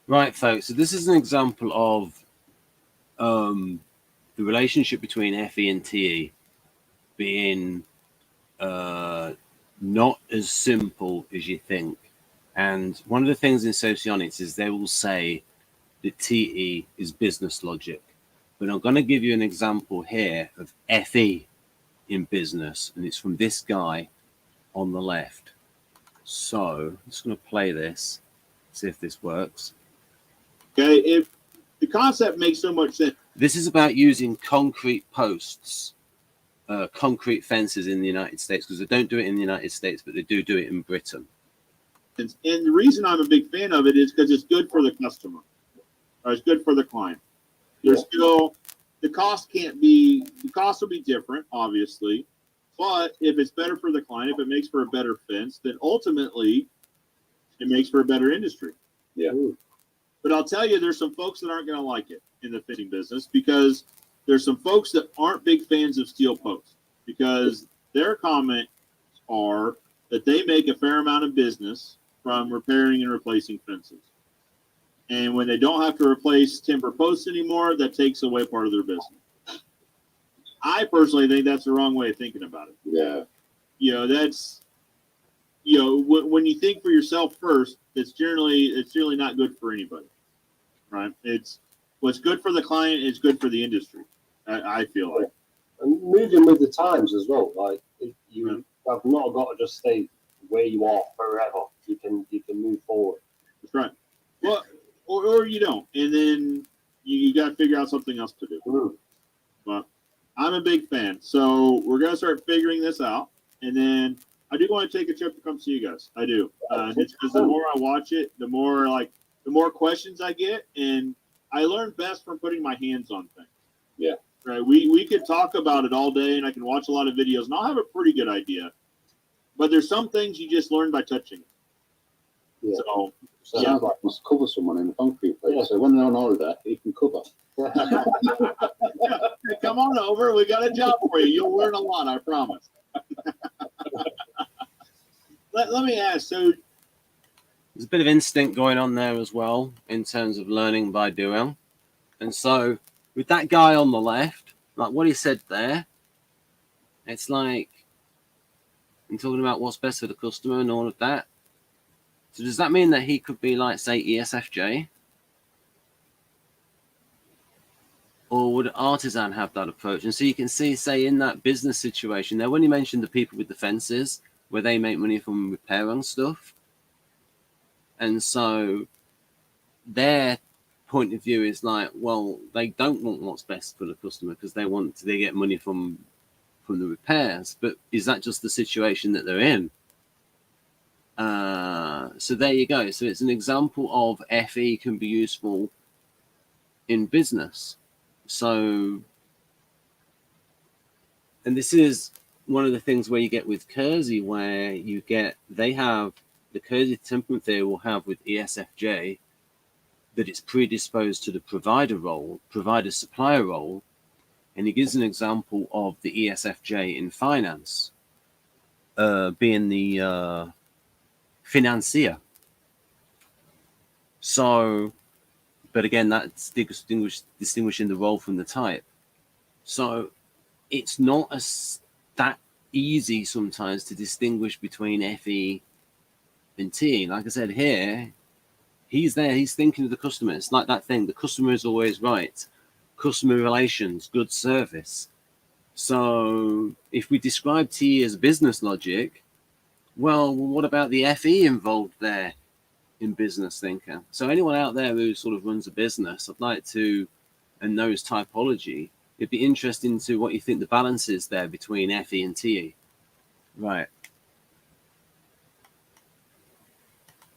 Right, folks. So this is an example of the relationship between FE and TE being not as simple as you think. And one of the things in socionics is they will say that TE is business logic. But I'm going to give you an example here of FE in business, and it's from this guy on the left. So I'm just going to play this, see if this works. Okay, if the concept makes so much sense. This is about using concrete posts, concrete fences in the United States, because they don't do it in the United States, but they do it in Britain. And the reason I'm a big fan of it is because it's good for the customer, or it's good for the client. There's still the cost will be different, obviously, but if it's better for the client, if it makes for a better fence, then ultimately it makes for a better industry. Yeah. But I'll tell you, there's some folks that aren't going to like it in the fencing business because there's some folks that aren't big fans of steel posts because their comments are that they make a fair amount of business from repairing and replacing fences. And when they don't have to replace timber posts anymore, that takes away part of their business. I personally think that's the wrong way of thinking about it. Yeah. That's, when you think for yourself first, it's generally not good for anybody, right? It's what's good for the client is good for the industry. I feel like. And moving with the times as well. Like you have not got to just stay where you are forever. You can move forward. That's right. Well, or you don't, and then you got to figure out something else to do. Mm. But I'm a big fan, so we're gonna start figuring this out, and then I do want to take a trip to come see you guys. I do. It's because the more I watch it, the more questions I get, and I learn best from putting my hands on things. Yeah. Right. We could talk about it all day, and I can watch a lot of videos, and I'll have a pretty good idea. But there's some things you just learn by touching it. Yeah. So sounds like you must cover someone in the concrete place. Yeah. So when they're on holiday, you can cover. Come on over. We got a job for you. You'll learn a lot, I promise. Let me ask. So there's a bit of instinct going on there as well in terms of learning by doing. And so with that guy on the left, like what he said there, it's like I'm talking about what's best for the customer and all of that. So does that mean that he could be like, say, ESFJ? Or would Artisan have that approach? And so you can see, say, in that business situation there, when you mentioned the people with the fences, where they make money from repair and stuff. And so their point of view is like, well, they don't want what's best for the customer because they get money from the repairs. But is that just the situation that they're in? So there you go. So it's an example of FE can be useful in business. So, and this is one of the things where you get with Kersey, where they have the Kersey temperament theory will have with ESFJ that it's predisposed to the provider supplier role. And he gives an example of the ESFJ in finance being the financier. So, but again, that's distinguishing the role from the type. So it's not that easy sometimes to distinguish between FE and T. Like I said here, he's thinking of the customer. It's like that thing, the customer is always right. Customer relations, good service. So if we describe T as business logic, well, what about the FE involved there in business thinking? So anyone out there who sort of runs a business, I'd like to, and knows typology, it'd be interesting to what you think the balance is there between FE and TE. Right.